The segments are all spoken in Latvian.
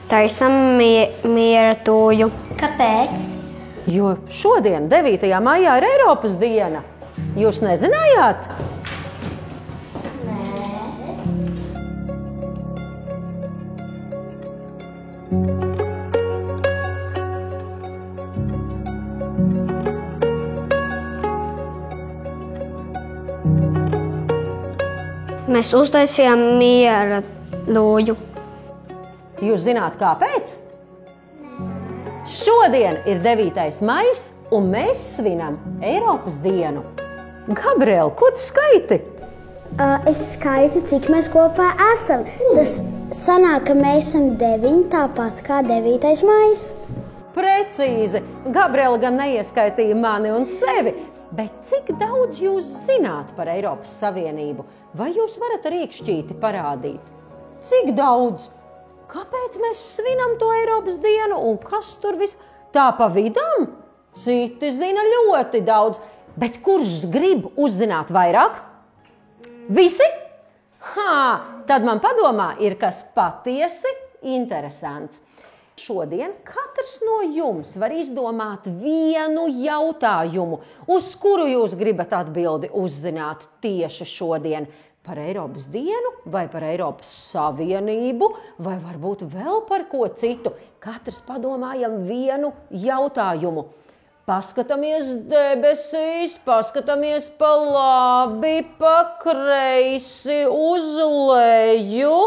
taisam miera tūju. Kāpēc? Jo šodien, 9. maijā, ir Eiropas diena. Jūs nezinājāt? Mēs uztaisījām miera tūju. Jūs zināt, kāpēc? Šodien ir 9. maijs, un mēs svinam Eiropas dienu. Gabriela, ko tu skaiti? Es skaitu, cik mēs kopā esam. Tas sanāk, ka mēs esam 9, tāpat kā 9. maijs. Precīzi! Gabriela gan neieskaitīja mani un sevi, bet cik daudz jūs zināt par Eiropas Savienību? Vai jūs varat rīkšķīti parādīt? Cik daudz? Kāpēc mēs svinam to Eiropas dienu un kas tur viss tā pa vidam? Citi zina ļoti daudz, bet kurš grib uzzināt vairāk? Visi? Tad man padomā ir kas patiesi interesants. Šodien katrs no jums var izdomāt vienu jautājumu, uz kuru jūs gribat atbildi uzzināt tieši šodien. Par Eiropas dienu, vai par Eiropas Savienību, vai varbūt vēl par ko citu. Katrs padomājam vienu jautājumu. Paskatāmies debesīs, paskatāmies pa labi, pa kreisi, uz leju.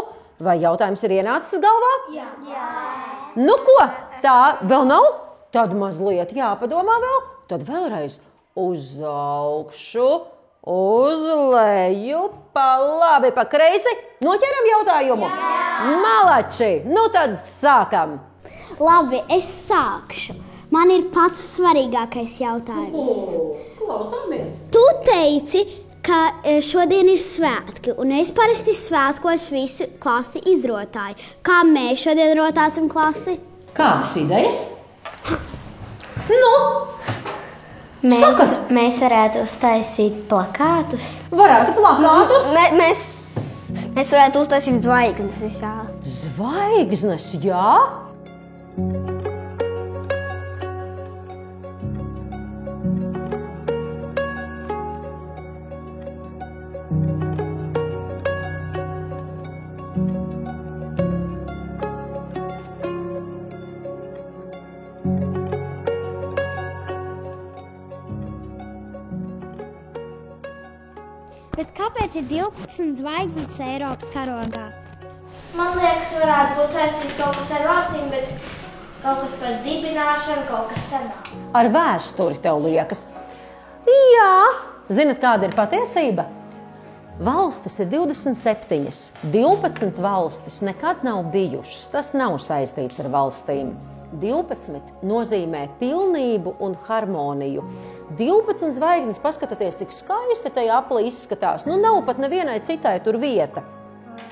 Vai jautājums ir ienācis galvā? Jā. Nu ko, tā vēl nav? Tad mazliet jāpadomā vēl. Tad vēlreiz uz augšu. Uz leju, pa labi, pa kreisi. Noķeram jautājumu? Jā! Malači! Nu tad sākam! Labi, es sākšu. Man ir pats svarīgākais jautājums. Klausāmies! Tu teici, ka šodien ir svētki, un es parasti svētkos visu klasi izrotāju. Kā mēs šodien rotāsim klasi? Kādas idejas? Nu! Mēs varētu uztaisīt plakātus. Varētu plakātus? Mēs varētu uztaisīt zvaigznes visā. Zvaigznes, jā? Bet kāpēc ir 12 zvaigznes Eiropas karogā? Man liekas, varētu būt saistīts kaut kas ar valstīm, bet kaut kas par dibināšanu, kaut kas senāk. Ar vēsturi tev liekas. Jā, zinat, kāda ir patiesība? Valstis ir 27. 12 valstis nekad nav bijušas. Tas nav saistīts ar valstīm. 12 nozīmē pilnību un harmoniju. 12 zvaigznes, paskatieties, cik skaisti tajā aplī izskatās. Nu, nav pat nevienai citai tur vieta.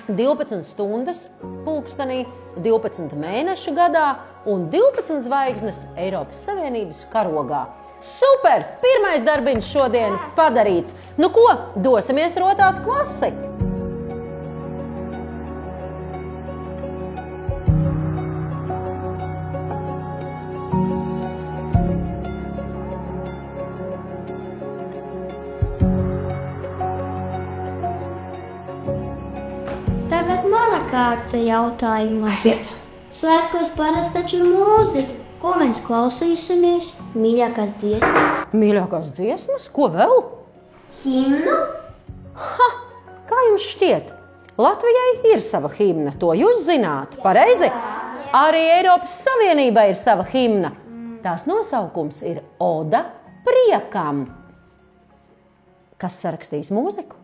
12 stundas pulkstenī, 12 mēneši gadā un 12 zvaigznes Eiropas Savienības karogā. Super! Pirmais darbiņš šodien padarīts. Nu ko, dosimies rotāt klasi! Tagad mana kārta jautājumā. Svētkos parasti taču ir mūzika. Ko mēs klausīsimies? Mīļākās dziesmas? Mīļākās dziesmas? Ko vēl? Himnu? Kā jums šķiet? Latvijai ir sava himna, to jūs zināt, pareizi? Arī Eiropas Savienībai ir sava himna. Tās nosaukums ir Oda priekam. Kas sarakstīs mūziku?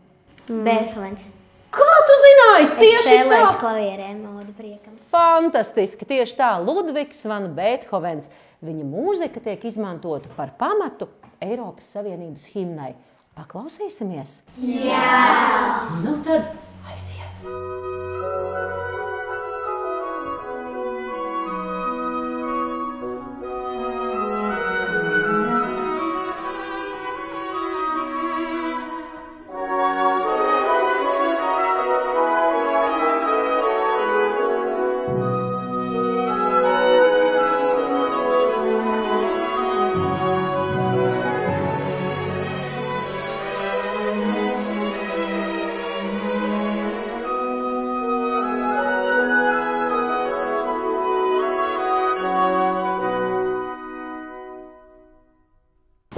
Beethovens. Kā tu zināji? Tieši tā! Spēlēs klavierēm Oda priekam. Fantastiski! Tieši tā, Ludvigs van Beethovens. Viņa mūzika tiek izmantota par pamatu Eiropas Savienības himnai. Paklausīsimies? Jā! Nu tad aiziet!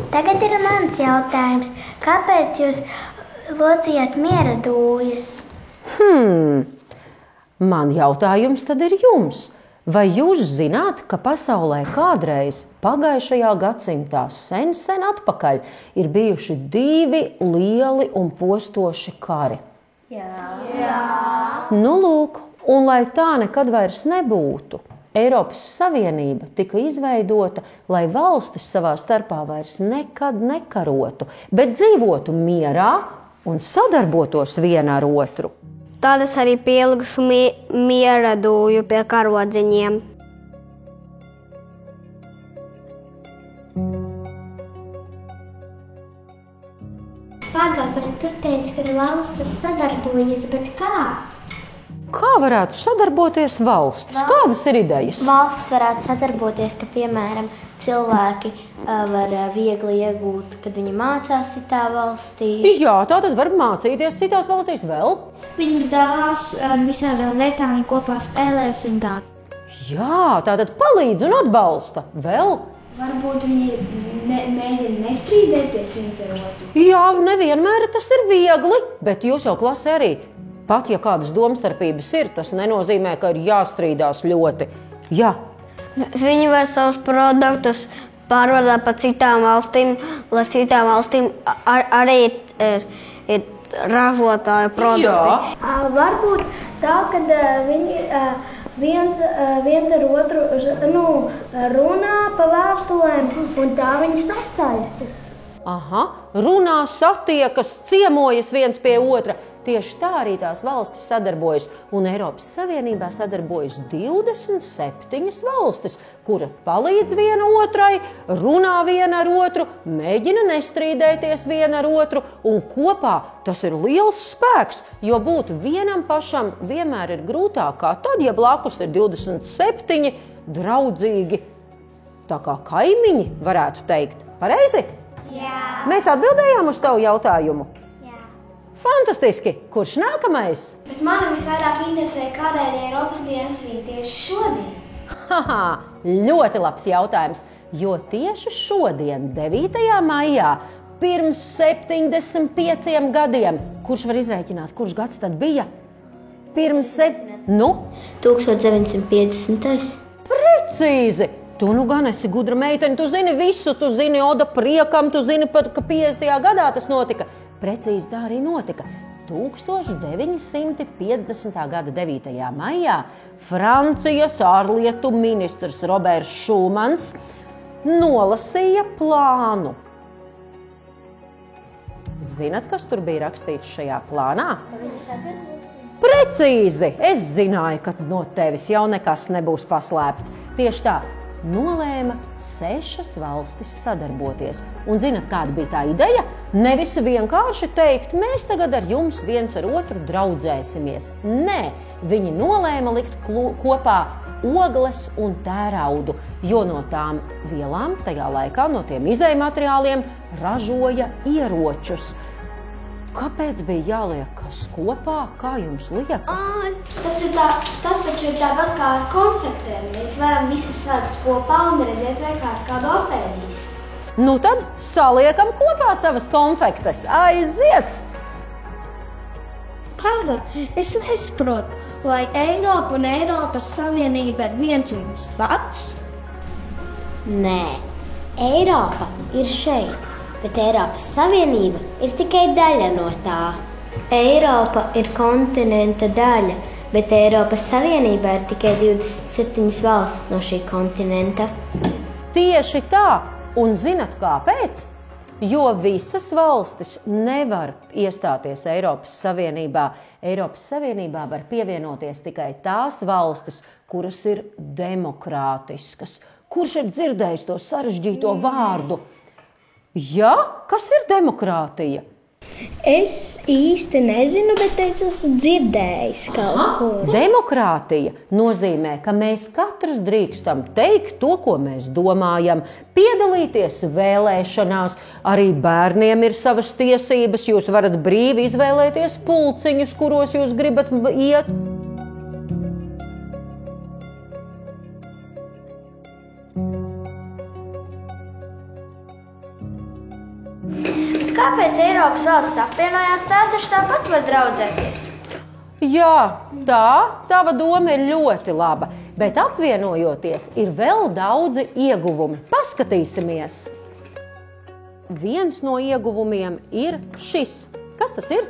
Tagad ir mans jautājums. Kāpēc jūs locījāt miera dūjas? Man jautājums tad ir jums. Vai jūs zināt, ka pasaulē kādreiz pagājušajā gadsimtā sen atpakaļ ir bijuši 2 lieli un postoši kari? Jā. Nu lūk, un lai tā nekad vairs nebūtu, Eiropas Savienība tika izveidota, lai valstis savā starpā vairs nekad nekarotu, bet dzīvotu mierā un sadarbotos viena ar otru. Tad es arī pielikušu miera dūju pie karodziņiem. Pagaid, bet tu teici, ka valstis sadarbojas, bet kā? Kā varētu sadarboties valstis? Kādas ir idejas? Valstis varētu sadarboties, ka, piemēram, cilvēki var viegli iegūt, kad viņi mācās citā valstī. Jā, tātad var mācīties citās valstīs vēl. Viņi dalās ar visādām lietām, viņi kopā spēlēs un tā. Jā, tātad palīdz un atbalsta vēl. Varbūt viņi mēģina nestrīdēties viens ar otru. Jā, nevienmēr tas ir viegli, bet jūs jau klasē arī. Pat ja kādas domstarpības ir, tas nenozīmē, ka ir jāstrīdās ļoti. Jā. Viņi var savus produktus pārvadāt pa citām valstīm, lai citām valstīm arī ir ražotāju produkti. Jā. Varbūt tā, kad viņi viens ar otru runā pa vēstulēm, un tā viņi sasaistas. Aha, runā, satiekas, ciemojas viens pie otra. Tieši tā arī tās valstis sadarbojas, un Eiropas Savienībā sadarbojas 27 valstis, kura palīdz viena otrai, runā viena ar otru, mēģina nestrīdēties viena ar otru, un kopā tas ir liels spēks, jo būt vienam pašam vienmēr ir grūtāk, kā tad, ja blakus ir 27 draudzīgi, tā kā kaimiņi, varētu teikt. Pareizi? Jā. Mēs atbildējām uz tavu jautājumu. Fantastiski! Kurš nākamais? Bet mani visvairāk interesē, kādēļ Eiropas diena svin tieši šodien. Haha, ļoti labs jautājums, jo tieši šodien, 9. maijā, pirms 75 gadiem, kurš var izrēķināt, kurš gads tad bija? Pirms 1950. Precīzi! Tu nu gan esi gudra meitene, tu zini visu, tu zini Oda priekam, tu zini pat, ka 50. gadā tas notika. Precīzi tā arī notika. 1950. gada 9. maijā Francijas ārlietu ministrs Roberts Šumans nolasīja plānu. Zinat, kas tur bija rakstīts šajā plānā? Precīzi! Es zināju, ka no tevis jau nekas nebūs paslēpts. Tieši tā. Nolēma 6 valstis sadarboties. Un zināt, kāda bija tā ideja? Nevis vienkārši teikt, mēs tagad ar jums viens ar otru draudzēsimies. Nē, viņi nolēma likt kopā ogles un tēraudu, jo no tām vielām tajā laikā, no tiem izejmateriāliem, ražoja ieročus. Kāpēc bija jāliek kas kopā? Kā jums liekas? Tas taču ir tāpat kā ar konfektēm. Mēs varam visi salikt kopā un redzēt, vai kāds kādu apēdīs. Nu tad saliekam kopā savas konfektes. Aiziet! Pagaidā, es nesaprotu, vai Eiropa un Eiropas Savienība ir viens un tas pats? Nē, Eiropa ir šeit, bet Eiropas Savienība ir tikai daļa no tā. Eiropa ir kontinenta daļa, bet Eiropas Savienībā ir tikai 27 valstis no šī kontinenta. Tieši tā! Un zinat kāpēc? Jo visas valstis nevar iestāties Eiropas Savienībā. Eiropas Savienībā var pievienoties tikai tās valstis, kuras ir demokrātiskas. Kurš ir dzirdējis to sarežģīto vārdu? Jā, kas ir demokrātija? Es īsti nezinu, bet es esmu dzirdējis kaut kur. Demokrātija nozīmē, ka mēs katrs drīkstam teikt to, ko mēs domājam, piedalīties vēlēšanās. Arī bērniem ir savas tiesības. Jūs varat brīvi izvēlēties pulciņus, kuros jūs gribat iet. Eiropas valstis apvienojās, tās taču tāpat var draudzēties. Jā, tava doma ir ļoti laba, bet apvienojoties ir vēl daudzi ieguvumi. Paskatīsimies! Viens no ieguvumiem ir šis. Kas tas ir?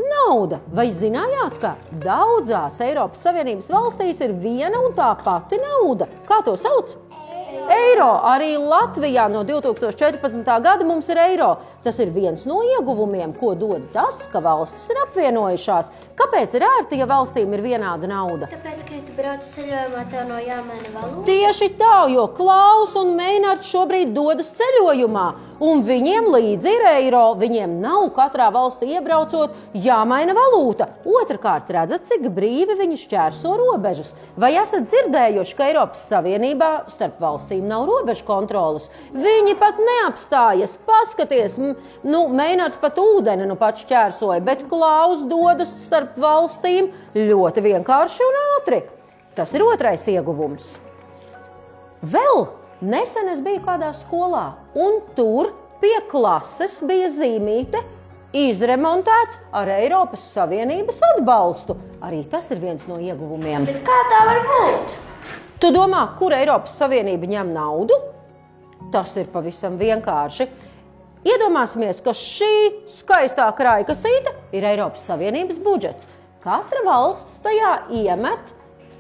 Nauda. Vai zinājāt, ka daudzās Eiropas Savienības valstīs ir viena un tā pati nauda? Kā to sauc? Eiro. Arī Latvijā no 2014. gada mums ir eiro. Tas ir viens no ieguvumiem, ko dod tas, ka valstis ir apvienojušās. Kāpēc ir ērti, ja valstīm ir vienāda nauda? Tāpēc, ka ja tu brauc ceļojumā, tev nav jāmaina valoda. Tieši tā, jo Klaus un Meinards šobrīd dodas ceļojumā, un viņiem līdzi ir eiro. Viņiem nav katrā valstī iebraucot jāmaina valūta. Otrakārt, redzat, cik brīvi viņi šķērso robežas. Vai esat dzirdējuši, ka Eiropas Savienībā starp valstīm nav robežu kontrolas? Viņi pat neapstājas. Paskaties, Meinards pat ūdeni pat šķērsoja, bet Klaus dodas starp valstīm ļoti vienkārši un ātri. Tas ir otrais ieguvums. Vēl nesen es biju kādā skolā, un tur pie klases bija zīmīte izremontēts ar Eiropas Savienības atbalstu. Arī tas ir viens no ieguvumiem. Bet kā tā var būt? Tu domā, kur Eiropas Savienība ņem naudu? Tas ir pavisam vienkārši. Iedomāsimies, ka šī skaistā kraikasīte ir Eiropas Savienības budžets. Katra valsts tajā iemet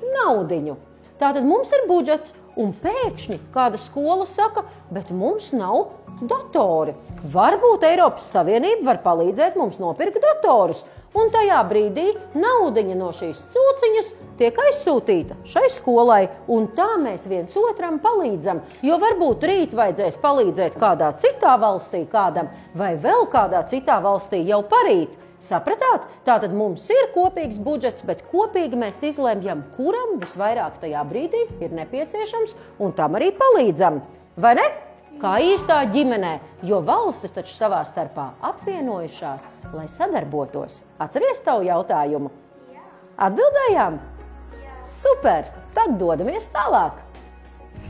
naudiņu. Tātad mums ir budžets, un pēkšņi kāda skola saka, bet mums nav datori. Varbūt Eiropas Savienība var palīdzēt mums nopirkt datorus. Un tajā brīdī naudiņa no šīs cūciņas tiek aizsūtīta šai skolai, un tā mēs viens otram palīdzam. Jo varbūt rīt vajadzēs palīdzēt kādā citā valstī kādam, vai vēl kādā citā valstī jau parīt. Sapratāt? Tātad mums ir kopīgs budžets, bet kopīgi mēs izlemjam, kuram visvairāk tajā brīdī ir nepieciešams, un tam arī palīdzam. Vai ne? Kā īstā ģimenē, jo valstis taču savā starpā apvienojušās, lai sadarbotos. Atceries tavu jautājumu? Atbildējām? Super! Tad dodamies tālāk.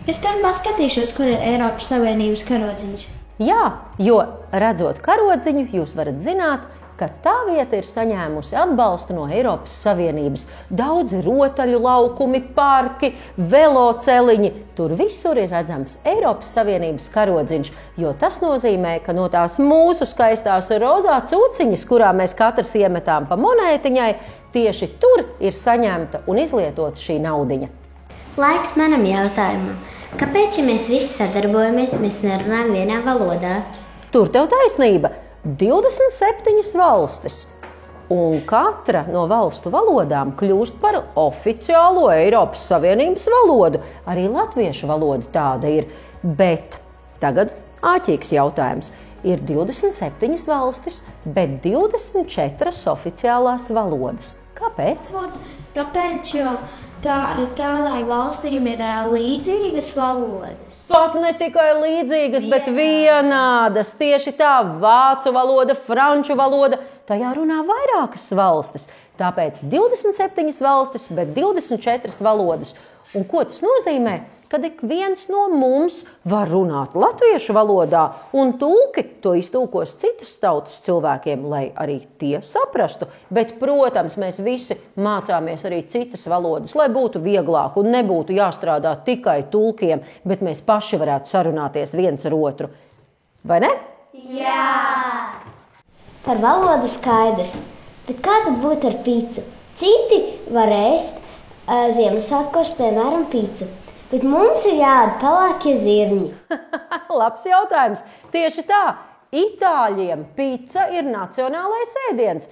Es tad paskatīšos, kur ir Eiropas Savienības karodziņš. Jā, jo redzot karodziņu, jūs varat zināt, ka tā vieta ir saņēmusi atbalstu no Eiropas Savienības. Daudzi rotaļu laukumi, parki, veloceliņi. Tur visur ir redzams Eiropas Savienības karodziņš, jo tas nozīmē, ka no tās mūsu skaistās rozā cūciņas, kurā mēs katrs iemetām pa monētiņai, tieši tur ir saņemta un izlietota šī naudiņa. Laiks manam jautājumam. Kāpēc, ja mēs visi sadarbojamies, mēs nerunājam vienā valodā? Tur tev taisnība. 27 valstis, un katra no valstu valodām kļūst par oficiālo Eiropas Savienības valodu. Arī latviešu valoda tāda ir, bet tagad āķīgs jautājums. Ir 27 valstis, bet 24 oficiālās valodas. Kāpēc? Tāpēc, jo tādai valstīm ir līdzīgas valodas. Pat ne tikai līdzīgas, bet vienādas. Tieši tā, vācu valoda, franču valoda, tajā runā vairākas valstis. Tāpēc 27 valstis, bet 24 valodas. Un ko tas nozīmē? Kad ik viens no mums var runāt latviešu valodā, un tulki to iztulkos citas tautas cilvēkiem, lai arī tie saprastu. Bet, protams, mēs visi mācāmies arī citas valodas, lai būtu vieglāk un nebūtu jāstrādā tikai tulkiem, bet mēs paši varētu sarunāties viens ar otru. Vai ne? Jā! Par valodu skaidrs, bet kā tad būtu ar pīcu? Citi var ēst Ziemassvētkos, piemēram, pīcu. Bet mums ir jāēd pelēkie zirņi. Labs jautājums. Tieši tā, itāļiem pica ir nacionālais ēdiens.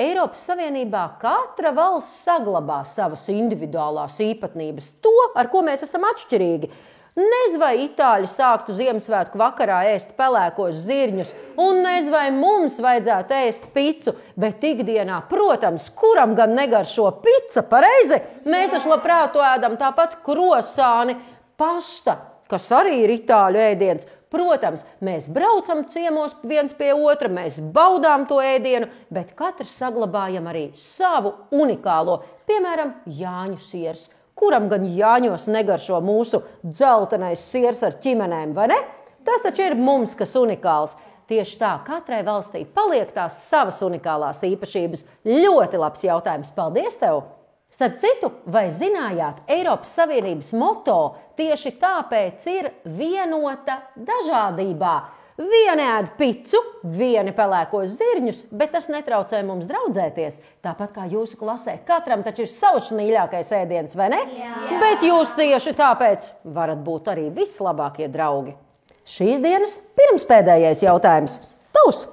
Eiropas Savienībā katra valsts saglabā savas individuālās īpatnības, to, ar ko mēs esam atšķirīgi. Nez vai itāļi sāktu Ziemassvētku vakarā ēst pelēkos zirņus, un nez vai mums vajadzētu ēst picu, bet ikdienā, protams, kuram gan negaršo pica, pareizi? Mēs taču labprāt to ēdam tāpat krosāni, pasta, kas arī ir itāļu ēdiens. Protams, mēs braucam ciemos viens pie otra, mēs baudām to ēdienu, bet katrs saglabājam arī savu unikālo, piemēram, Jāņu siers. Kuram gan Jāņos negaršo mūsu dzeltenais siers ar ķimenēm, vai ne? Tas taču ir mums, kas unikāls. Tieši tā, katrai valstī paliek tās savas unikālās īpašības. Ļoti labs jautājums. Paldies tev! Starp citu, vai zinājāt, Eiropas Savienības moto tieši tāpēc ir vienota dažādībā? Vieni ēd picu, vieni pelēkos zirņus, bet tas netraucē mums draudzēties. Tāpat kā jūsu klasē, katram taču ir savs mīļākais ēdiens, vai ne? Jā. Bet jūs tieši tāpēc varat būt arī vislabākie draugi. Šīs dienas pirmspēdējais jautājums. Tavs!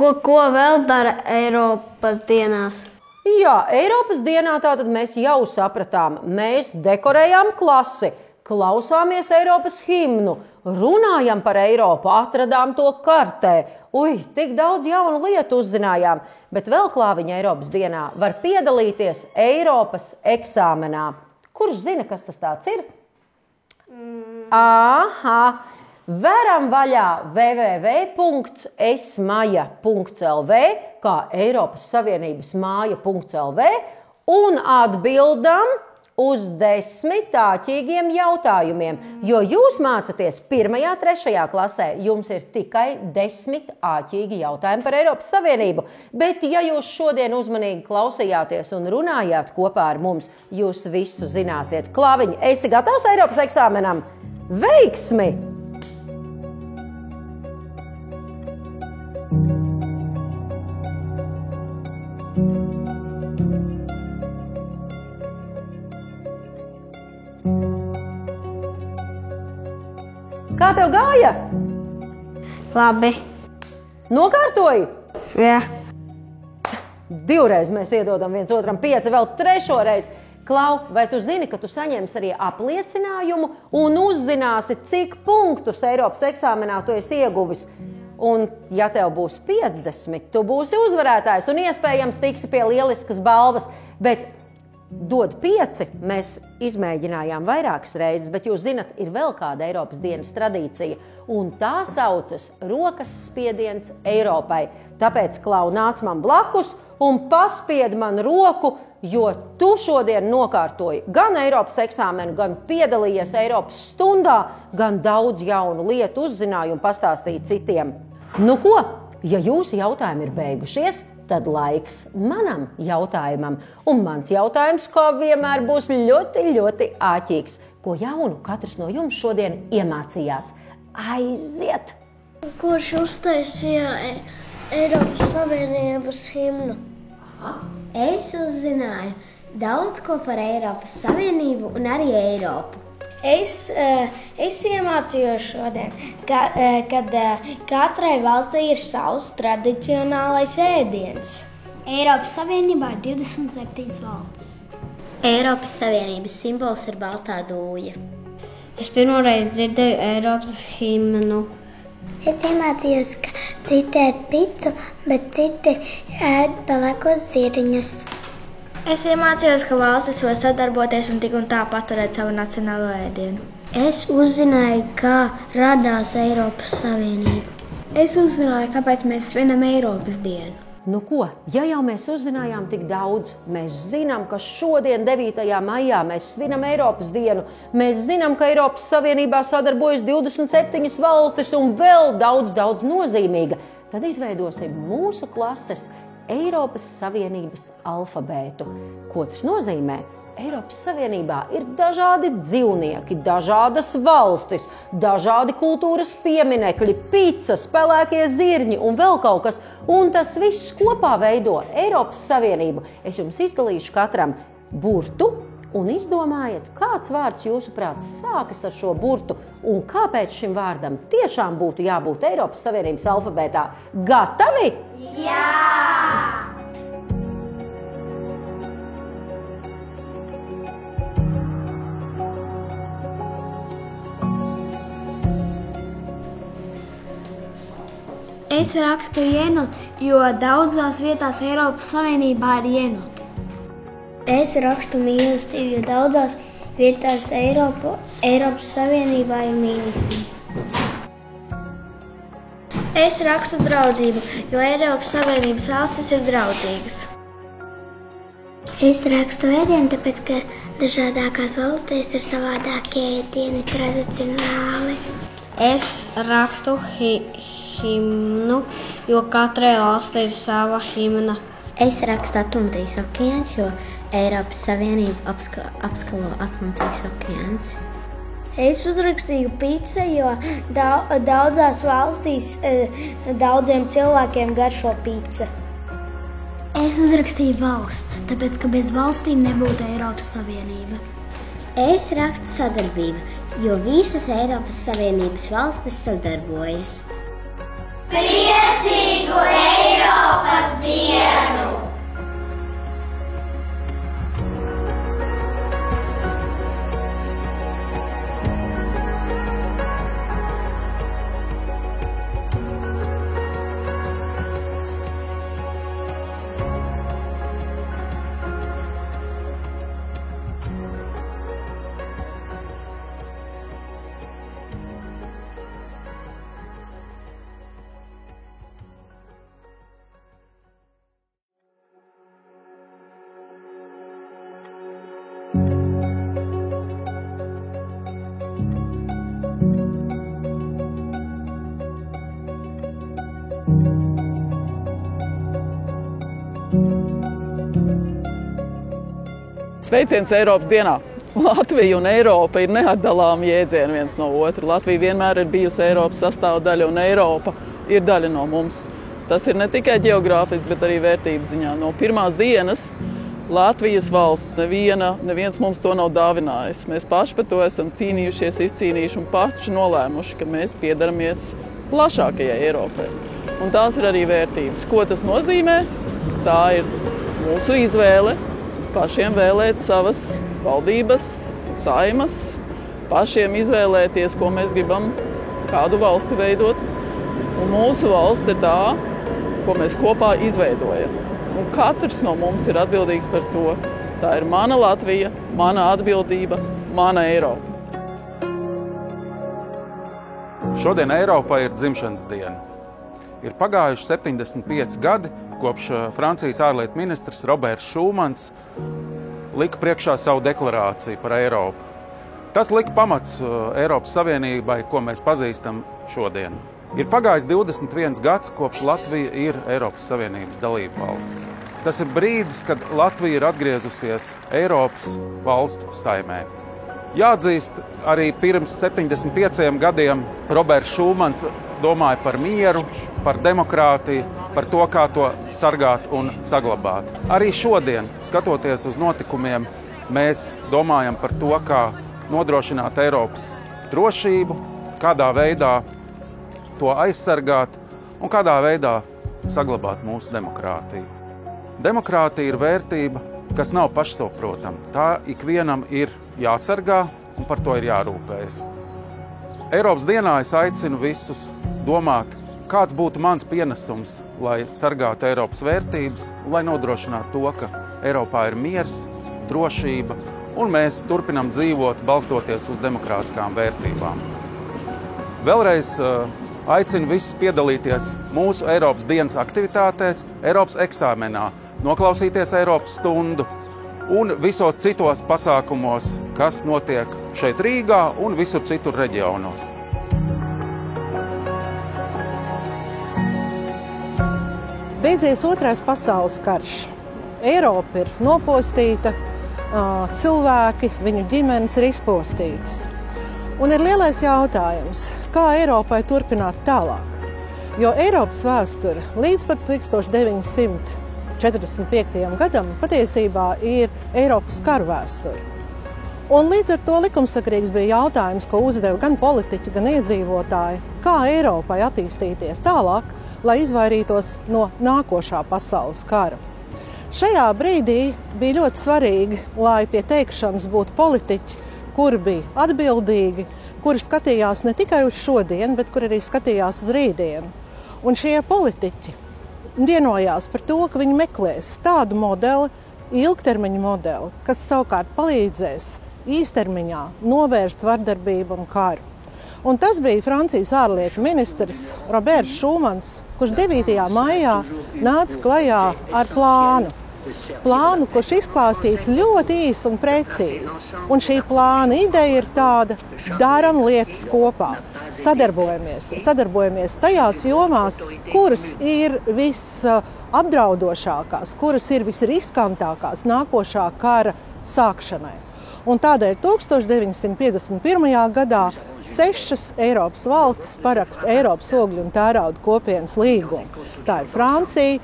Ko vēl dara Eiropas dienās? Jā, Eiropas dienā tātad mēs jau sapratām. Mēs dekorējām klasi, klausāmies Eiropas himnu, runājam par Eiropu, atradām to kartē. Tik daudz jaunu lietu uzzinājām. Bet vēl Klāviņa Eiropas dienā var piedalīties Eiropas eksāmenā. Kurš zina, kas tas tāds ir? Veram vaļā www.esmaja.lv, kā Eiropas Savienības māja.lv, un atbildam uz 10 āķīgiem jautājumiem. Jo jūs mācaties 1., 3. klasē, jums ir tikai 10 āķīgi jautājumi par Eiropas Savienību. Bet, ja jūs šodien uzmanīgi klausījāties un runājāt kopā ar mums, jūs visu zināsiet. Klāviņ, esi gatavs Eiropas eksāmenam? Veiksmi! Kā tev gāja? Labi. Nokārtoji? Jā. 2 reizes mēs iedodam viens otram 5, vēl 3. reizi. Klau, vai tu zini, ka tu saņemsi arī apliecinājumu un uzzināsi, cik punktus Eiropas eksāmenā tu esi ieguvis? Un, ja tev būs 50, tu būsi uzvarētājs un iespējams tiksi pie lieliskas balvas. Bet dod 5, mēs izmēģinājām vairākas reizes, bet jūs zinat, ir vēl kāda Eiropas dienas tradīcija, un tā saucas rokas spiediens Eiropai. Tāpēc, Klau, nāc man blakus un paspied man roku, jo tu šodien nokārtoji gan Eiropas eksāmenu, gan piedalījies Eiropas stundā, gan daudz jaunu lietu uzzināji un pastāstīji citiem. Nu ko, ja jūsu jautājumi ir beigušies, tad laiks manam jautājumam. Un mans jautājums, kā vienmēr, būs ļoti, ļoti āķīgs. Ko jaunu katrs no jums šodien iemācījās? Aiziet! Kurš uztaisīja Eiropas Savienības himnu? Es uzzināju daudz ko par Eiropas Savienību un arī Eiropu. Es iemācījos šodien, kad katrai valstī ir savs tradicionālais ēdiens. Eiropas Savienībā ir 27 valstis. Eiropas Savienības simbols ir baltā dūja. Es pirmoreiz dzirdēju Eiropas himnu. Es iemācījos, ka citi ēd picu, bet citi ēd pelēkos zirņus. Es iemācījos, ka valstis var sadarboties un tik un tā paturēt savu nacionālo ēdienu. Es uzzināju, kā radās Eiropas Savienība. Es uzzināju, kāpēc mēs svinam Eiropas dienu. Nu ko, ja jau mēs uzzinājām tik daudz, mēs zinām, ka šodien 9. maijā mēs svinam Eiropas dienu, mēs zinām, ka Eiropas Savienībā sadarbojas 27 valstis un vēl daudz nozīmīga, tad izveidosim mūsu klases Eiropas Savienības alfabētu. Ko tas nozīmē? Eiropas Savienībā ir dažādi dzīvnieki, dažādas valstis, dažādi kultūras pieminekļi, picas, pelēkie zirņi un vēl kaut kas. Un tas viss kopā veido Eiropas Savienību. Es jums izdalīšu katram burtu un izdomājiet, kāds vārds jūsuprāt sākas ar šo burtu un kāpēc šim vārdam tiešām būtu jābūt Eiropas Savienības alfabētā. Gatavi? Jā! Es rakstu jenots, jo daudzās vietās Eiropas Savienībā ir jenoti. Es rakstu mīlestību, jo daudzās vietās Eiropas Savienībā ir mīlestība. Es rakstu draudzību, jo Eiropas Savienības valstis ir draudzīgas. Es rakstu ēdienu, tāpēc, ka dažādākās valstīs ir savādākie ēdieni tradicionāli. Es rakstu himnu, jo katrai valstī ir sava himna. Es rakstu Atlantijas okeāns, jo Eiropas Savienība apskalo Atlantijas okeāns. Es uzrakstīju pizza, jo daudzās valstīs daudziem cilvēkiem garšo pizza. Es uzrakstīju valsts, tāpēc, ka bez valstīm nebūtu Eiropas Savienība. Es rakstu sadarbību, jo visas Eiropas Savienības valstis sadarbojas. Priecīgu Eiropas dienu! Sveiciens Eiropas dienā! Latvija un Eiropa ir neatdalāmi jēdzieni viens no otra. Latvija vienmēr ir bijusi Eiropas sastāvdaļa un Eiropa ir daļa no mums. Tas ir ne tikai ģeogrāfiski, bet arī vērtības ziņā. No pirmās dienas Latvijas valsts neviens mums to nav dāvinājis. Mēs paši par to esam cīnījušies, izcīnījuši un paši nolēmuši, ka mēs piedaramies plašākajai Eiropai. Un tās ir arī vērtības. Ko tas nozīmē? Tā ir mūsu izvēle. Pašiem vēlēt savas valdības, saimas, pašiem izvēlēties, ko mēs gribam, kādu valsti veidot. Un mūsu valsts ir tā, ko mēs kopā izveidojam. Un katrs no mums ir atbildīgs par to. Tā ir mana Latvija, mana atbildība, mana Eiropa. Šodien Eiropā ir dzimšanas diena. Ir pagājuši 75 gadi, kopš Francijas ārlietu ministrs Roberts Šumans lika priekšā savu deklarāciju par Eiropu. Tas lika pamats Eiropas Savienībai, ko mēs pazīstam šodien. Ir pagājis 21 gads, kopš Latvija ir Eiropas Savienības dalība valsts. Tas ir brīdis, kad Latvija ir atgriezusies Eiropas valstu saimē. Jāatzīst, arī pirms 75 gadiem Roberts Šumans domāja par mieru, par demokrātiju, par to, kā to sargāt un saglabāt. Arī šodien, skatoties uz notikumiem, mēs domājam par to, kā nodrošināt Eiropas drošību, kādā veidā to aizsargāt un kādā veidā saglabāt mūsu demokrātiju. Demokrātija ir vērtība, kas nav pašsaprotama. Tā ikvienam ir jāsargā un par to ir jārūpējas. Eiropas dienā es aicinu visus domāt, kāds būtu mans pienesums, lai sargātu Eiropas vērtības un lai nodrošinātu to, ka Eiropā ir miers, drošība un mēs turpinam dzīvot balstoties uz demokrātiskām vērtībām. Vēlreiz aicinu visus piedalīties mūsu Eiropas dienas aktivitātēs, Eiropas eksāmenā, noklausīties Eiropas stundu un visos citos pasākumos, kas notiek šeit Rīgā un visur citur reģionos. Beidzies Otrais pasaules karš. Eiropa ir nopostīta, cilvēki, viņu ģimenes ir izpostītas. Un ir lielais jautājums, kā Eiropai turpināt tālāk. Jo Eiropas vēsture līdz pat 1945. gadam patiesībā ir Eiropas karu vēsture. Un līdz ar to likumsakarīgs bija jautājums, ko uzdeva gan politiķi, gan iedzīvotāji, kā Eiropai attīstīties tālāk, lai izvairītos no nākošā pasaules kara. Šajā brīdī bija ļoti svarīgi, lai pie teikšanas būtu politiķi, kuri bija atbildīgi, kuri skatījās ne tikai uz šodienu, bet kuri arī skatījās uz rītdienu. Un šie politiķi vienojās par to, ka viņi meklēs tādu modeli, ilgtermiņa modeli, kas savukārt palīdzēs īstermiņā novērst vardarbību un karu. Un tas bija Francijas ārlietu ministrs Roberts Šumans, kurš 9. maijā nāca klajā ar plānu. Plānu, kurš izklāstīts ļoti īsi un precīzi. Un šī plāna ideja ir tāda: darām lietas kopā, sadarbojamies tajās jomās, kuras ir visapdraudošākās, kuras ir visriskantākās nākošā kara sākšanai. Un tādēļ 1951. gadā 6 Eiropas valstis paraksta Eiropas ogļu un tērauda kopienas līgumu. Tā ir Francija,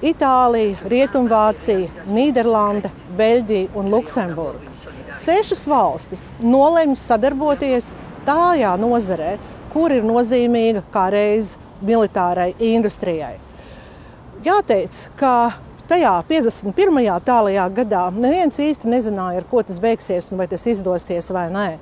Itālija, Rietumvācija, Nīderlande, Beļģija un Luksemburga. 6 valstis nolemj sadarboties tajā nozarē, kur ir nozīmīga kā reiz militārai industrijai. Jāteic, ka tajā 51. tālajā gadā neviens īsti nezināja, ar ko tas beigsies un vai tas izdosies vai nē.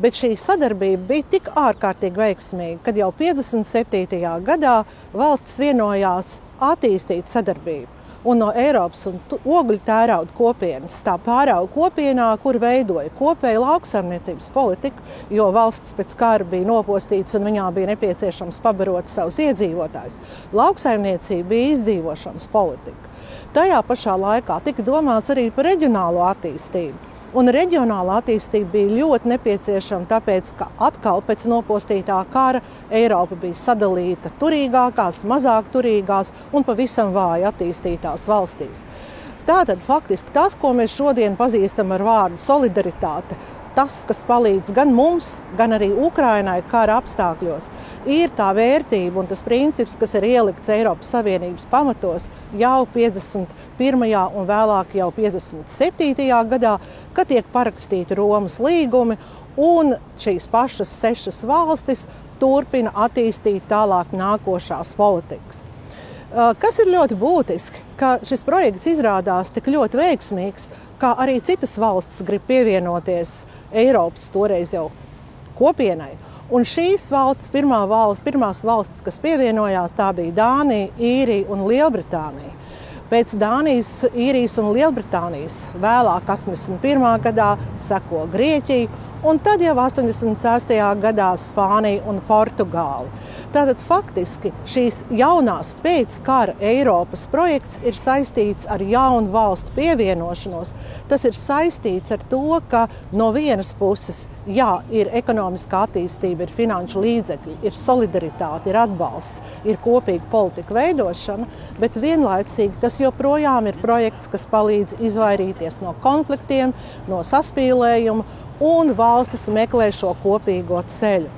Bet šī sadarbība bija tik ārkārtīgi veiksmīga, kad jau 57. gadā valstis vienojās attīstīt sadarbību. Un no Eiropas un ogļu tērauda kopienas tā pārauga kopienā, kur veidoja kopēju lauksaimniecības politiku, jo valsts pēc kara bija nopostīts un viņā bija nepieciešams pabarot savus iedzīvotājus. Lauksaimniecība bija izdzīvošanas politika. Tajā pašā laikā tika domāts arī par reģionālo attīstību. Un reģionāla attīstība bija ļoti nepieciešama, tāpēc, ka atkal pēc nopostītā kara Eiropa bija sadalīta turīgākās, mazāk turīgās un pavisam vāji attīstītās valstīs. Tātad faktiski tas, ko mēs šodien pazīstam ar vārdu solidaritāte, tas, kas palīdz gan mums, gan arī Ukrainai kara apstākļos, ir tā vērtība un tas princips, kas ir ielikts Eiropas Savienības pamatos jau 51. un vēlāk jau 57. gadā, kad tiek parakstīti Romas līgumi, un šīs pašas 6 valstis turpina attīstīt tālāk nākošās politikas. Kas ir ļoti būtiski, ka šis projekts izrādās tik ļoti veiksmīgs, kā arī citas valstis grib pievienoties Eiropas toreiz jau kopienai. Un šīs valstis, pirmās valstis, kas pievienojās, tā bija Dānija, Īrija un Lielbritānija. Pēc Dānijas, Īrijas un Lielbritānijas vēlāk 81. gadā seko Grieķija, un tad jau 86. gadā Spānija un Portugāla. Tātad faktiski šīs jaunās pēckara Eiropas projekts ir saistīts ar jaunu valstu pievienošanos. Tas ir saistīts ar to, ka no vienas puses, jā, ir ekonomiskā attīstība, ir finanšu līdzekļi, ir solidaritāte, ir atbalsts, ir kopīga politika veidošana, bet vienlaicīgi tas joprojām ir projekts, kas palīdz izvairīties no konfliktiem, no saspīlējuma, un valstis meklē šo kopīgo ceļu.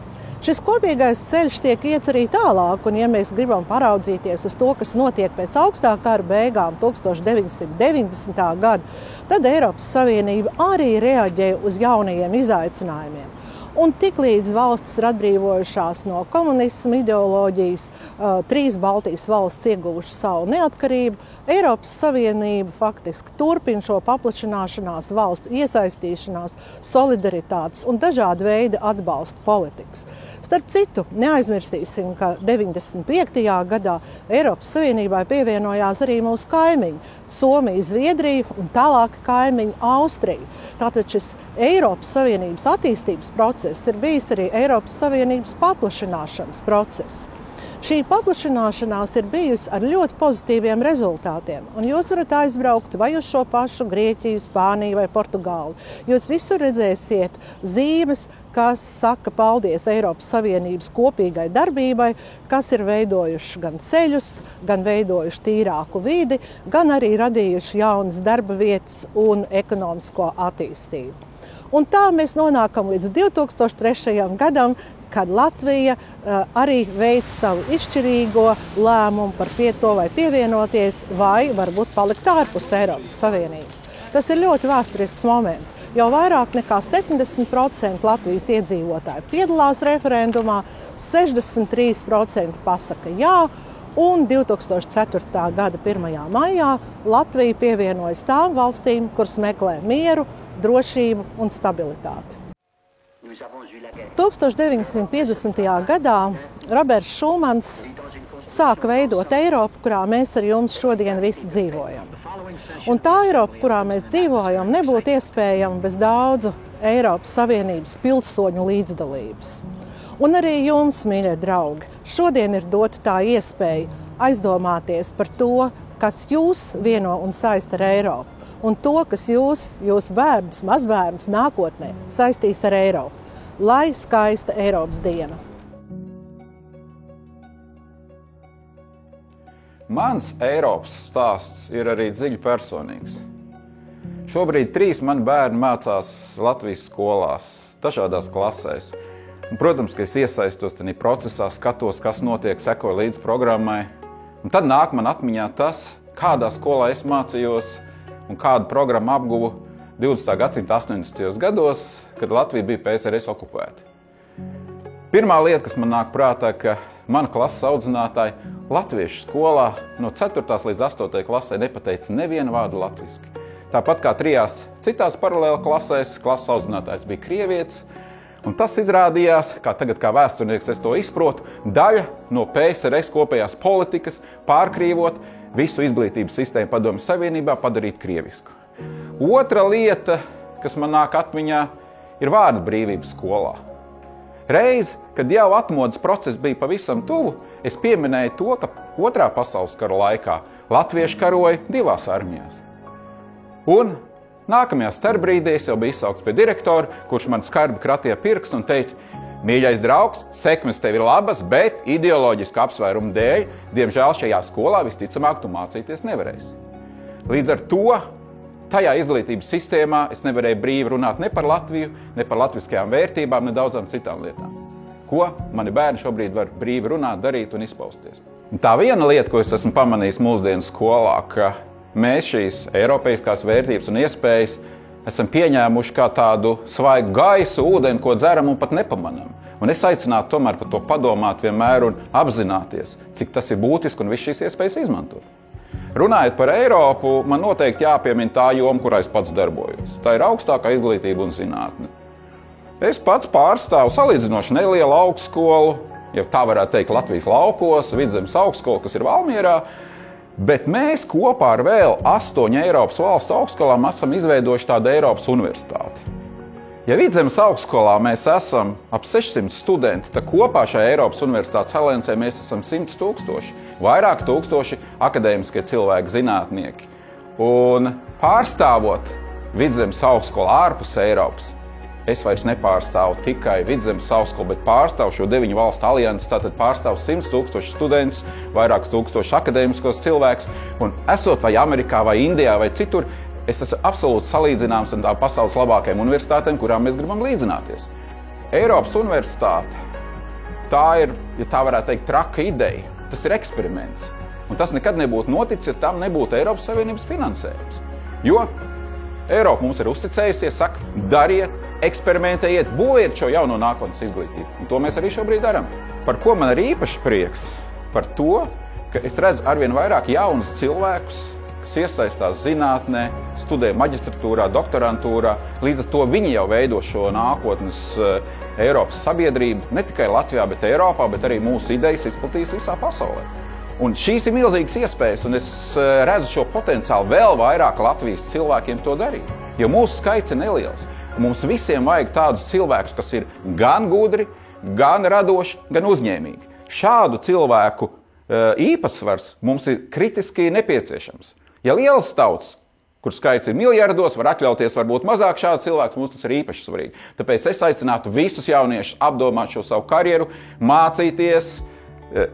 Šis kopīgais ceļš tiek iets arī tālāk, un ja mēs gribam paraudzīties uz to, kas notiek pēc augstā kara beigām 1990. gada, tad Eiropas Savienība arī reaģē uz jaunajiem izaicinājumiem. Un tiklīdz valstis ir atbrīvojušās no komunisma ideoloģijas, 3 Baltijas valsts ieguvušas savu neatkarību, Eiropas Savienība faktiski turpina šo paplašināšanās, valstu iesaistīšanās, solidaritātes un dažādu veidu atbalsta politikas. Starp citu, neaizmirstīsim, ka 95. gadā Eiropas Savienībai pievienojās arī mūsu kaimiņi Somija, Zviedrija un tālāk kaimiņi Austrija. Tātad šis Eiropas Savienības attīstības process ir bijis arī Eiropas Savienības paplašināšanas process. Šī paplašināšanās ir bijusi ar ļoti pozitīviem rezultātiem, un jūs varat aizbraukt vai uz šo pašu Grieķiju, Spāniju vai Portugāli. Jūs visur redzēsiet zīmes, kas saka paldies Eiropas Savienības kopīgai darbībai, kas ir veidojuši gan ceļus, gan veidojuši tīrāku vidi, gan arī radījuši jaunas darba vietas un ekonomisko attīstību. Un tā mēs nonākam līdz 2003. gadam, kad Latvija arī veic savu izšķirīgo lēmumu par to vai pievienoties, vai varbūt palikt ārpus Eiropas Savienības. Tas ir ļoti vēsturisks moments. Jau vairāk nekā 70% Latvijas iedzīvotāji piedalās referendumā, 63% pasaka jā, un 2004. gada 1. maijā Latvija pievienojas tām valstīm, kuras meklē mieru, drošību un stabilitāti. 1950. gadā Roberts Šumans sāka veidot Eiropu, kurā mēs ar jums šodien visi dzīvojam. Un tā Eiropa, kurā mēs dzīvojam, nebūtu iespējama bez daudzu Eiropas Savienības pilsoņu līdzdalības. Un arī jums, mīļie draugi, šodien ir dota tā iespēja aizdomāties par to, kas jūs vieno un saista ar Eiropu, un to, kas jūsu bērnus, mazbērnus nākotnē saistīs ar Eiropu. Lai skaista Eiropas diena! Mans Eiropas stāsts ir arī dziļi personīgs. Šobrīd 3 mani bērni mācās Latvijas skolās, dažādās klasēs. Un, protams, ka es iesaistos tajā procesā, skatos, kas notiek, sekoju līdz programmai. Un tad nāk man atmiņā tas, kādā skolā es mācījos un kādu programmu apguvu 20. gadsimta 80. gados, kad Latvija bija PSRS okupēta. Pirmā lieta, kas man nāk prātā, ka mana klases audzinātāja latviešu skolā no 4. līdz 8. klasē nepateica nevienu vārdu latviski. Tāpat kā 3 citās paralēla klasēs, klases audzinātājs bija krievietis, un tas izrādījās, kā tagad kā vēsturnieks es to izprotu, daļa no PSRS kopējās politikas pārkrīvot visu izglītības sistēmu Padomju Savienībā padarīt krievisku. Otra lieta, kas man nāk atmiņā, ir vārdu brīvības skolā. Reiz, kad jau atmodas process bija pavisam tuvu, es pieminēju to, ka 2. pasaules kara laikā latvieši karoja 2 armijās. Un nākamajā starpbrīdī es jau biju izsaukts pie direktora, kurš man skarbi kratīja pirkstu un teica: mīļais draugs, sekmes tev ir labas, bet ideoloģisku apsvērumu dēļ, diemžēl šajā skolā visticamāk tu mācīties nevarēsi. Līdz ar to tajā izglītības sistēmā es nevarēju brīvi runāt ne par Latviju, ne par latviskajām vērtībām, ne daudzām citām lietām. Ko mani bērni šobrīd var brīvi runāt, darīt un izpausties. Un tā viena lieta, ko es esmu pamanījis mūsdienu skolā, ka mēs šīs eiropeiskās vērtības un iespējas esam pieņēmuši kā tādu svaigu gaisu, ūdeni, ko dzeram un pat nepamanam. Un es aicinātu tomēr par to padomāt vienmēr un apzināties, cik tas ir būtiski un visu šīs iespējas izmantot. Runājot par Eiropu, man noteikti jāpiemina tā joma, kurā es pats darbojos. Tā ir augstākā izglītība un zinātne. Es pats pārstāvu salīdzinoši nelielu augstskolu, ja tā varētu teikt Latvijas laukos, Vidzemes augstskola, kas ir Valmierā, bet mēs kopā ar vēl 8 Eiropas valstu augstskolām esam izveidojuši tādu Eiropas universitāti. Ja Vidzemes augstskolā mēs esam ap 600 studenti, tad kopā šajā Eiropas universitātes aliansē mēs esam 100 000, vairāk tūkstoši akadēmiskie cilvēki, zinātnieki. Un pārstāvot Vidzemes augstskolu ārpus Eiropas, es vairs nepārstāvu tikai Vidzemes augstskolu, bet pārstāvu šo 9 valstu aliansi, tātad pārstāvu 100 000 studentus, vairākus tūkstošus akadēmiskos cilvēkus, un esot vai Amerikā, vai Indijā, vai citur, es esmu absolūti salīdzināms ar tām pasaules labākajām universitātēm, kurām mēs gribam līdzināties. Eiropas universitāte, tā ir, ja tā varētu teikt, traka ideja. Tas ir eksperiments. Un tas nekad nebūtu noticis, ja tam nebūtu Eiropas Savienības finansējums. Jo Eiropa mums ir uzticējusies, saka, dariet, eksperimentējiet, būviet šo jauno nākotnes izglītību. Un to mēs arī šobrīd darām. Par ko man ir īpaši prieks? Par to, ka es redzu arvien vairāk jaunus cilvēkus, kas iesaistās zinātnē, studē maģistratūrā, doktorantūrā. Līdz ar to viņi jau veido šo nākotnes Eiropas sabiedrību, ne tikai Latvijā, bet Eiropā, bet arī mūsu idejas izplatīs visā pasaulē. Un šīs ir milzīgas iespējas, un es redzu šo potenciālu vēl vairāk Latvijas cilvēkiem to darīt. Jo mūsu skaits ir neliels. Mums visiem vajag tādus cilvēkus, kas ir gan gudri, gan radoši, gan uzņēmīgi. Šādu cilvēku īpatsvars mums ir kritiski nepieciešams. Ja lielas tautas, kur skaits ir miljardos, var atļauties varbūt mazāk šādu cilvēku, mums tas ir īpaši svarīgi. Tāpēc es aicinātu visus jauniešus apdomāt šo savu karjeru, mācīties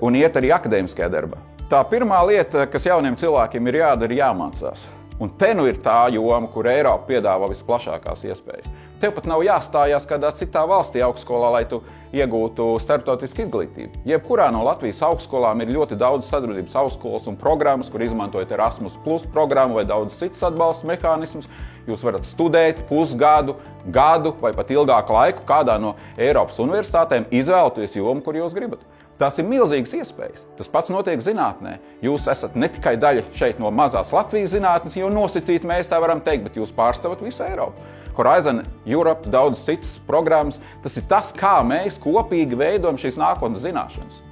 un iet arī akadēmiskajā darbā. Tā pirmā lieta, kas jauniem cilvēkiem ir jādara, ir jāmācās. Un te nu ir tā joma, kur Eiropa piedāvā visplašākās iespējas. Tev pat nav jāstājās kādā citā valstī augstskolā, lai tu iegūtu starptautisku izglītību. Jebkurā no Latvijas augstskolām ir ļoti daudz sadarbības augstskolas un programmas, kur izmantojat Erasmus Plus programmu vai daudz citas atbalsta mehānismus. Jūs varat studēt pusgadu, gadu vai pat ilgāku laiku kādā no Eiropas universitātēm, izvēloties jomu, kur jūs gribat. Tas ir milzīgas iespējas. Tas pats notiek zinātnē. Jūs esat ne tikai daļa šeit no mazās Latvijas zinātnes, jo nosacīt mēs tā varam teikt, bet jūs pārstāvat visu Eiropu. Horizon Europe, daudz citas programmas. Tas ir tas, kā mēs kopīgi veidojam šīs nākotnes zināšanas.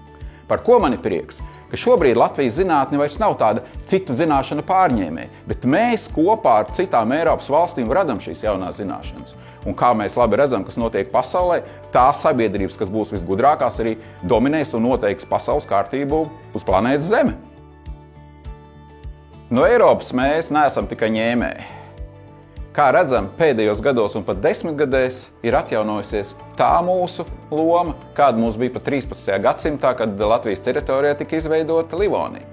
Par ko man ir prieks? Ka šobrīd Latvijas zinātne vairs nav tāda citu zināšanu pārņēmēja, bet mēs kopā ar citām Eiropas valstīm radam šīs jaunās zināšanas. Un kā mēs labi redzam, kas notiek pasaulē, tās sabiedrības, kas būs visgudrākās, arī dominēs un noteiks pasaules kārtību uz planētas Zeme. No Eiropas mēs neesam tikai ņēmēji. Kā redzam, pēdējos gados un pat 10 gadēs ir atjaunojusies tā mūsu loma, kāda mums bija pat 13. gadsimtā, kad Latvijas teritorijā tika izveidota Livonija.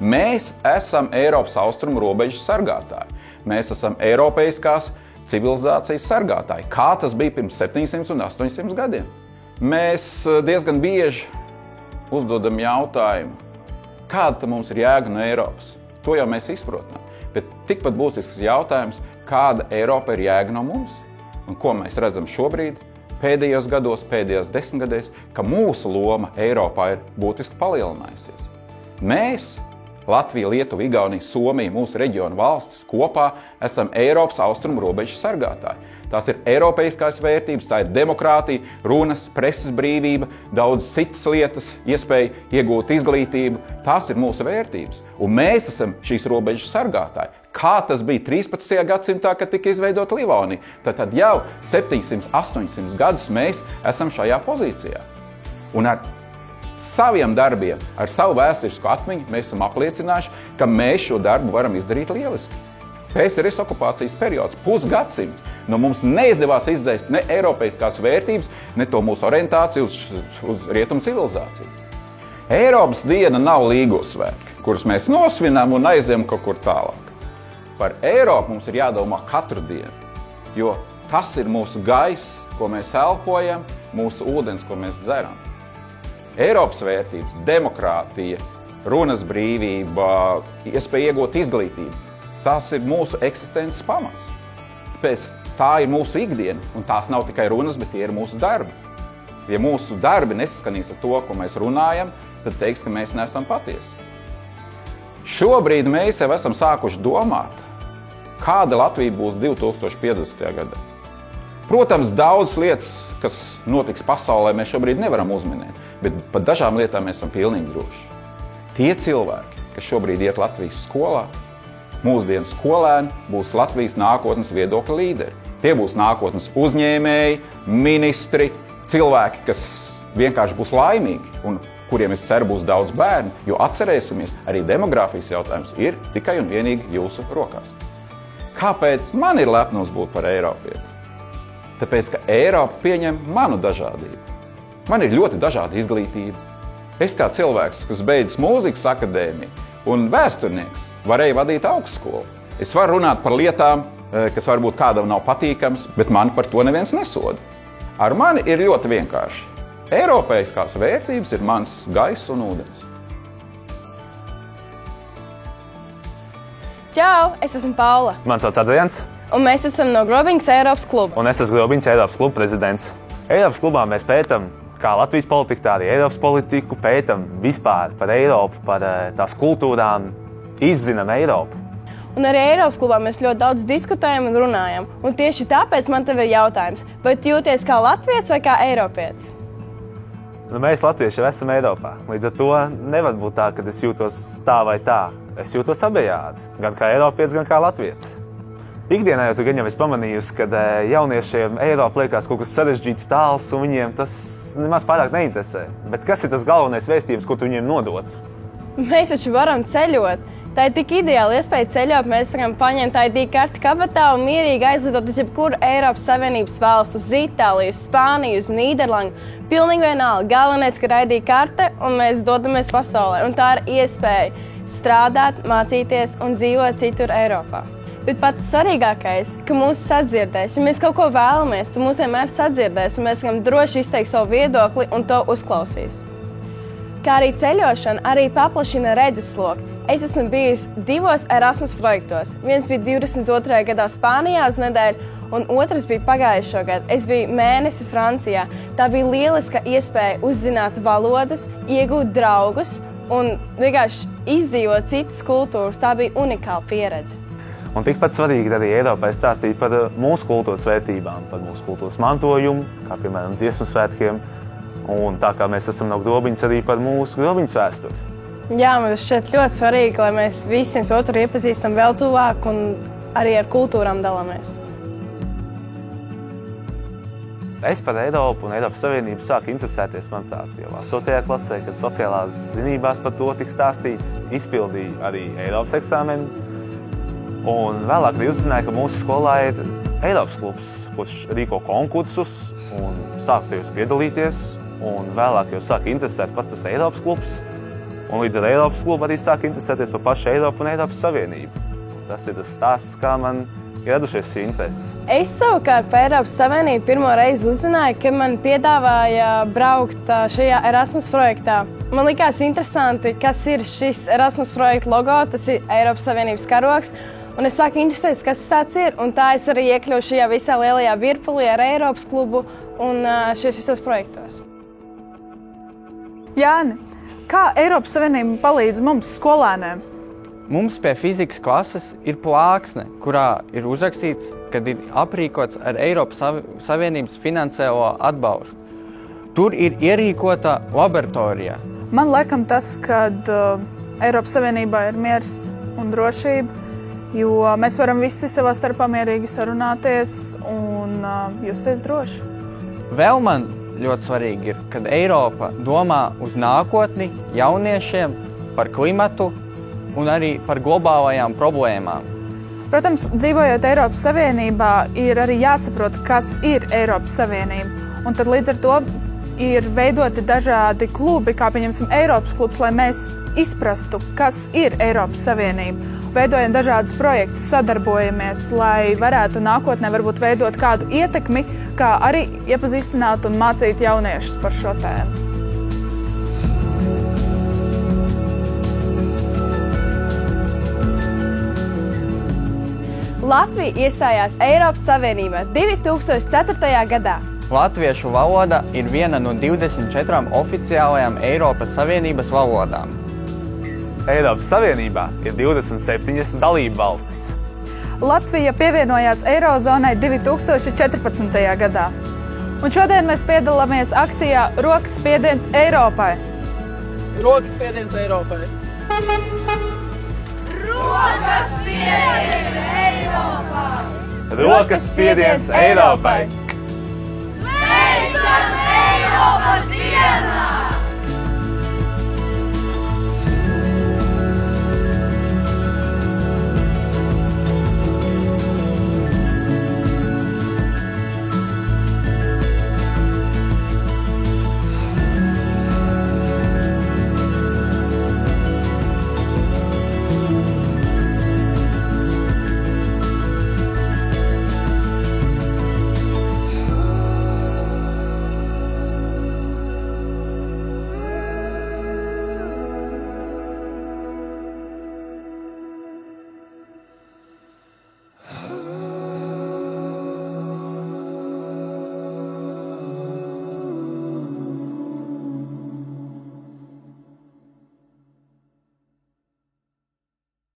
Mēs esam Eiropas austrumu robežas sargātāji. Mēs esam eiropeiskās civilizācijas sargātāji. Kā tas bija pirms 700 un 800 gadiem? Mēs diezgan bieži uzdodam jautājumu, kāda mums ir jēga no Eiropas? To jau mēs izprotam. Bet tikpat būtisks jautājums, kāda Eiropa ir jēga no mums? Un ko mēs redzam šobrīd, pēdējos gados, pēdējās 10 gadēs, ka mūsu loma Eiropā ir būtiski palielinājusies. Mēs, Latvija, Lietuva, Igaunija, Somija, mūsu reģionu valstis kopā esam Eiropas austrumu robežas sargātāji. Tās ir eiropeiskās vērtības, tā ir demokrātija, runas, preses brīvība, daudz citas lietas, iespēja iegūt izglītību. Tās ir mūsu vērtības. Un mēs esam šīs robežas sargātāji. Kā tas bija 13. gadsimtā, kad tika izveidota Livonija? Tad jau 700-800 gadus mēs esam šajā pozīcijā. Un ar saviem darbiem, ar savu vēsturisku atmiņu mēs esam apliecinājuši, ka mēs šo darbu varam izdarīt lieliski. PSRS okupācijas periods, pusgadsimts, no mums neizdevās izdzēst ne eiropeiskās vērtības, ne to mūsu orientāciju uz rietumu civilizāciju. Eiropas diena nav līgosvētki, kurus mēs nosvinām un aizējam kaut kur tālāk. Par Eiropu mums ir jādomā katru dienu, jo tas ir mūsu gaiss, ko mēs elpojam, mūsu ūdens, ko mēs dzeram. Eiropas vērtības, demokrātija, runas brīvība, iespēja iegūt izglītību. Tas ir mūsu eksistences pamats. Tāpēc tā ir mūsu ikdiena, un tās nav tikai runas, bet tie ir mūsu darbi. Ja mūsu darbi nesaskanīs ar to, ko mēs runājam, tad teiks, ka mēs neesam patiesi. Šobrīd mēs jau esam sākuši domāt, kāda Latvija būs 2050. gadā. Protams, daudz lietas, kas notiks pasaulē, mēs šobrīd nevaram uzminēt, bet par dažām lietām mēs esam pilnīgi droši. Tie cilvēki, kas šobrīd iet Latvijas skolā, mūsdienu skolēni būs Latvijas nākotnes viedokļa līderi. Tie būs nākotnes uzņēmēji, ministri, cilvēki, kas vienkārši būs laimīgi un kuriem, es ceru, būs daudz bērnu, jo atcerēsimies, arī demogrāfijas jautājums ir tikai un vienīgi jūsu rokās. Kāpēc man ir lepnums būt par Eiropieti? Tāpēc, ka Eiropa pieņem manu dažādību. Man ir ļoti dažāda izglītība. Es kā cilvēks, kas beidzis mūzikas akadēmiju un vēsturnieks, varēju vadīt augstskolu. Es varu runāt par lietām, kas varbūt kādam nav patīkams, bet mani par to neviens nesoda. Ar mani ir ļoti vienkārši. Eiropeiskās vērtības ir mans gaiss un ūdens. Čau, es esmu Paula. Man sauc Adrians. Un mēs esam no Grobiņas Eiropas kluba. Un es esmu Grobiņas Eiropas kluba prezidents. Eiropas klubā mēs pētam kā Latvijas politiku, tā arī Eiropas politiku, pētam vispār par Eiropu, par tās kultūrām, izzinām Eiropu. Un arī Eiropas klubā mēs ļoti daudz diskutējam un runājam. Un tieši tāpēc man tev ir jautājums, vai tu jūties kā latvietis vai kā eiropietis? Mēs latvieši jau esam Eiropā. Līdz ar to nevar būt tā, ka es jūtos tā vai tā. Es jūtos abejādi, gan kā eiropietis, gan kā latvietis. Ikdienā jau tu gan jau esi pamanījusi, ka jauniešiem Eiropa liekas kaut kas sarežģīts, tāls, un viņiem tas nemaz pārāk neinteresē. Bet kas ir tas galvenais vēstījums, ko tu viņiem nodot? Mēs taču varam ceļot. Tā ir tik ideāla iespēja ceļot. Mēs varam paņemt ID karti kabatā un mierīgi aizlidot uz jebkuru Eiropas Savienības valstu, uz Itāliju, uz Spāniju, uz Nīderlandi. Pilnīgi vienalga. Galvenais, ka ir ID karte un mēs dodamies pasaulē. Un tā ir iespēja strādāt, mācīties un dzīvot citur Eiropā. Bet pats svarīgākais, ka mūs sadzirdēs. Ja mēs kaut ko vēlamies, tad mūs vienmēr sadzirdēs un mēs varam droši izteikt savu viedokli un to uzklausīs. Kā arī ceļošana arī paplašina redzesloku. Es esmu bijusi 2 Erasmus projektos. Viens bija 22. gadā Spānijā uz nedēļu, un otrs bija pagājušo gadu. Es biju mēnesi Francijā. Tā bija lieliska iespēja uzzināt valodas, iegūt draugus un vienkārši izdzīvot citas kultūras. Tā bija unikāla pieredze. Un tikpat svarīgi arī Eiropai stāstīt par mūsu kultūras vērtībām, par mūsu kultūras mantojumu, kā piemēram dziesmu svētkiem, un tā kā mēs esam no Grobiņas, arī par mūsu Grobiņas vēsturi. Jā, man šķiet ļoti svarīgi, lai mēs visi viens otru iepazīstam vēl tuvāk un arī ar kultūrām dalāmies. Es par Eiropu un Eiropas Savienību sāku interesēties, manuprāt, jau 8. klasē, kad sociālās zinībās par to tika stāstīts, izpildīju arī Eiropas eksāmenu. Un vēlāk arī uzzināju, ka mūsu skolā ir Eiropas klubs, kurš rīko konkursus un sāku tajos piedalīties. Un vēlāk jau sāku interesēt pats tas Eiropas klubs. Un līdz ar Eiropas klubu arī sāku interesēties par pašu Eiropu un Eiropas Savienību. Tas ir tas stāsts, kā man ieradušies šī interese. Es savukārt par Eiropas Savienību pirmo reizi uzzināju, kad man piedāvāja braukt šajā Erasmus projektā. Man likās interesanti, kas ir šis Erasmus projekta logo, tas ir Eiropas Savienības karogs. Un es sāku interesēties, kas tas tāds ir. Un tā es arī iekļuvu šajā visā lielajā virpulī ar Eiropas klubu un šajos visos projektos. Jāni, kā Eiropas Savienība palīdz mums skolēniem? Mums pie fizikas klases ir plāksne, kurā ir uzrakstīts, kad ir aprīkots ar Eiropas Savienības finansiālo atbalstu. Tur ir ierīkota laboratorija. Man laikam tas, kad Eiropas Savienībā ir miers un drošība, jo mēs varam visi savā starpā mierīgi sarunāties un justies droši. Vēl man ļoti svarīgi ir, kad Eiropa domā uz nākotni jauniešiem par klimatu un arī par globālajām problēmām. Protams, dzīvojot Eiropas Savienībā, ir arī jāsaprot, kas ir Eiropas Savienība. Un tad līdz ar to ir veidoti dažādi klubi, kā pieņemsim Eiropas klubs, lai mēs izprastu, kas ir Eiropas Savienība. Veidojam dažādus projektus, sadarbojamies, lai varētu nākotnē varbūt veidot kādu ietekmi, kā arī iepazīstināt un mācīt jauniešus par šo tēmu. Latvija iestājās Eiropas Savienībā 2004. gadā. Latviešu valoda ir viena no 24 oficiālajām Eiropas Savienības valodām. Eiropas Savienībā ir 27 dalību valstis. Latvija pievienojās Eirozonai 2014. gadā. Un šodien mēs piedalāmies akcijā Rokas spiediens Eiropai. Rokas spiediens Eiropai. Rokas spiediens Eiropai! Rokas spiediens Eiropai!